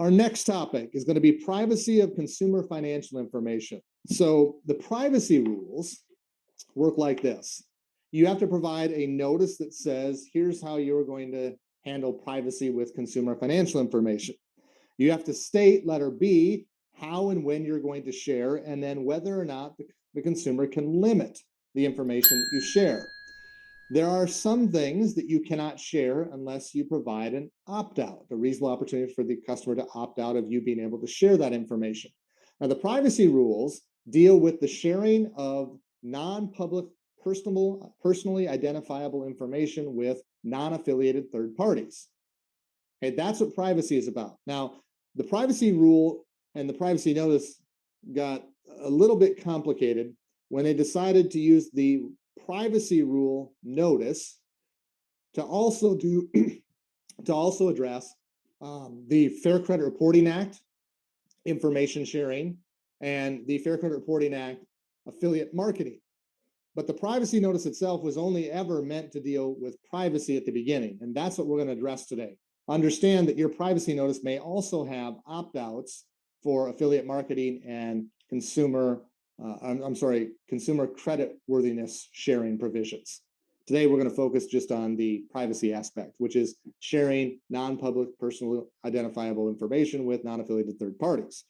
Our next topic is going to be privacy of consumer financial information. So the privacy rules work like this. You have to provide a notice that says, here's how you're going to handle privacy with consumer financial information. You have to state, letter B, how and when you're going to share, and then whether or not the consumer can limit the information you share. There are some things that you cannot share unless you provide an opt-out, a reasonable opportunity for the customer to opt out of you being able to share that information. Now, the privacy rules deal with the sharing of non-public, personally identifiable information with non-affiliated third parties. Okay, that's what privacy is about. Now, the privacy rule and the privacy notice got a little bit complicated when they decided to use the privacy rule notice to also address the Fair Credit Reporting Act information sharing and the Fair Credit Reporting Act affiliate marketing. But the privacy notice itself was only ever meant to deal with privacy at the beginning, and that's what we're going to address today. Understand that your privacy notice may also have opt-outs for affiliate marketing and consumer credit worthiness sharing provisions. Today, we're going to focus just on the privacy aspect, which is sharing non-public, personally identifiable information with non-affiliated third parties.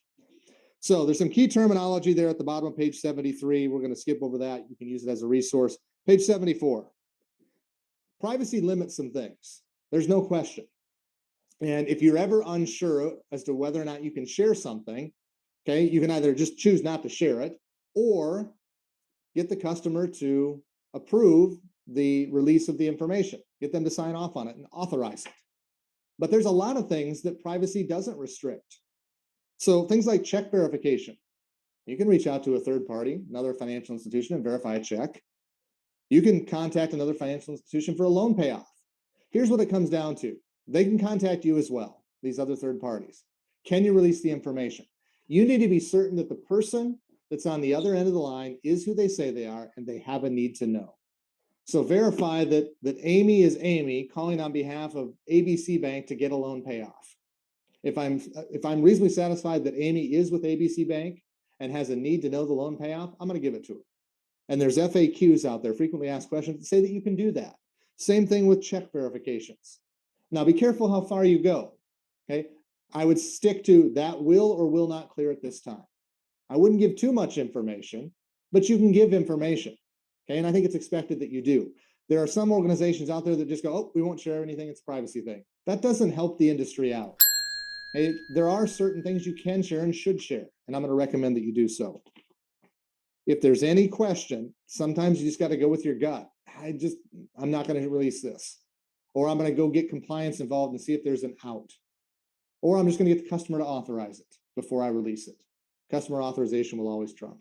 So there's some key terminology there at the bottom of page 73. We're going to skip over that. You can use it as a resource. Page 74. Privacy limits some things. There's no question. And if you're ever unsure as to whether or not you can share something, okay, you can either just choose not to share it or get the customer to approve the release of the information, get them to sign off on it and authorize it. But there's a lot of things that privacy doesn't restrict. So things like check verification. You can reach out to a third party, another financial institution, and verify a check. You can contact another financial institution for a loan payoff. Here's what it comes down to. They can contact you as well, these other third parties. Can you release the information? You need to be certain that the person that's on the other end of the line is who they say they are, and they have a need to know. So verify that Amy is Amy calling on behalf of ABC Bank to get a loan payoff. If I'm reasonably satisfied that Amy is with ABC Bank and has a need to know the loan payoff, I'm going to give it to her. And there's FAQs out there, frequently asked questions, that say that you can do that. Same thing with check verifications. Now, be careful how far you go. Okay, I would stick to that will or will not clear at this time. I wouldn't give too much information, but you can give information. Okay, and I think it's expected that you do. There are some organizations out there that just go, oh, we won't share anything, it's a privacy thing. That doesn't help the industry out. Okay, there are certain things you can share and should share, and I'm going to recommend that you do so. If there's any question, sometimes you just got to go with your gut. I'm not going to release this. Or I'm going to go get compliance involved and see if there's an out. Or I'm just going to get the customer to authorize it before I release it. Customer authorization will always trump.